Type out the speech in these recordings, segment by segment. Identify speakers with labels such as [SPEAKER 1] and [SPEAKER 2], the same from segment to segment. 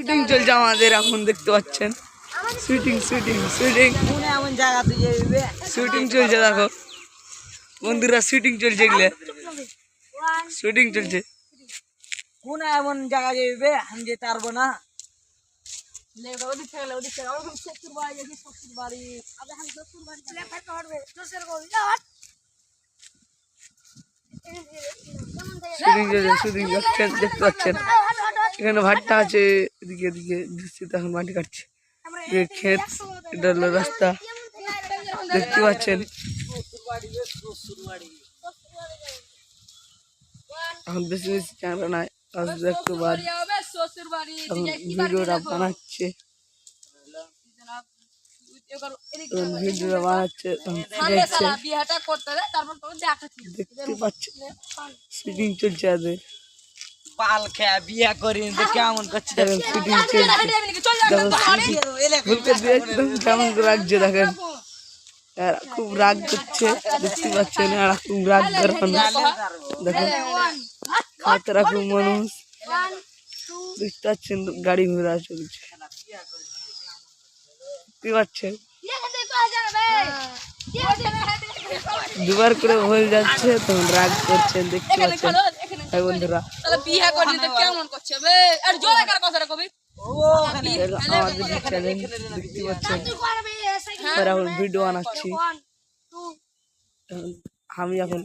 [SPEAKER 1] shooting চলছে আমাদের এখন দেখতে পাচ্ছেন শুটিং শুটিং শুটিং
[SPEAKER 2] এমন জায়গাতে যাইবে
[SPEAKER 1] শুটিং চলছে দেখো বন্ধুরা শুটিং চলছে এগুলো শুটিং চলছে
[SPEAKER 2] কোন এমন জায়গা যাইবে আমি যেতে পারবো না
[SPEAKER 1] শুটিং চলছে শুটিং যাচ্ছেন দেখতে পাচ্ছেন এখানে ভাট্টা আছে এদিকে এদিকে দৃষ্টিতে এখন মাটি কাটছে ক্ষেত এটা হলো রাস্তা দেখতে পাচ্ছেন এখন বেশি বেশি চ্যানেল নাই একটু বাদ এখন ভিডিওটা বানাচ্ছে ভিডিওটা বানাচ্ছে দেখতে পাচ্ছেন শুটিং চলছে এদের
[SPEAKER 2] পাল খেয়া বিয়া করি কেমন করছে
[SPEAKER 1] শুটিং চলছে কেমন রাখছে দেখেন খুব রাগ করছে দেখতে পাচ্ছেন আর খুব রাগ করানো দেখেন হাতে রাখুন মানুষ দেখতে পাচ্ছেন গাড়ি ঘোড়া চলছে দেখতে পাচ্ছেন দুবার করে ভুল যাচ্ছে তখন রাগ করছেন দেখতে পাচ্ছেন বন্ধুরা আমাদের চ্যালেঞ্জ দেখতে পাচ্ছেন এখন ভিডিও বানাচ্ছি আমি এখন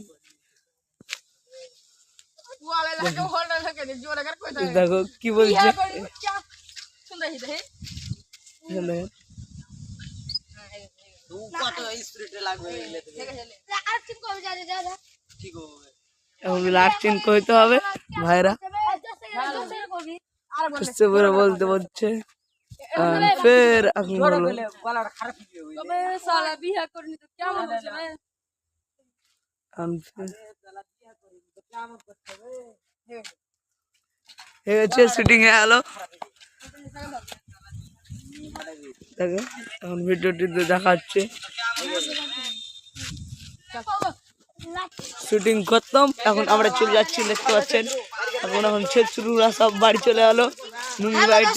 [SPEAKER 1] দেখো কি বলছে এখন লাস্টিং করতে হবে ভাইরা বুঝতে পারে বলতে বলছে ফের এখন বলো শুটিং এ এলো দেখো এখন ভিডিওটি দেখাচ্ছে শুটিং করতাম এখন আমরা চলে যাচ্ছি দেখতে পাচ্ছেন এখন ছেলে শুরুরা সব বাড়ি চলে এলো নুঙ্গি বাড়ি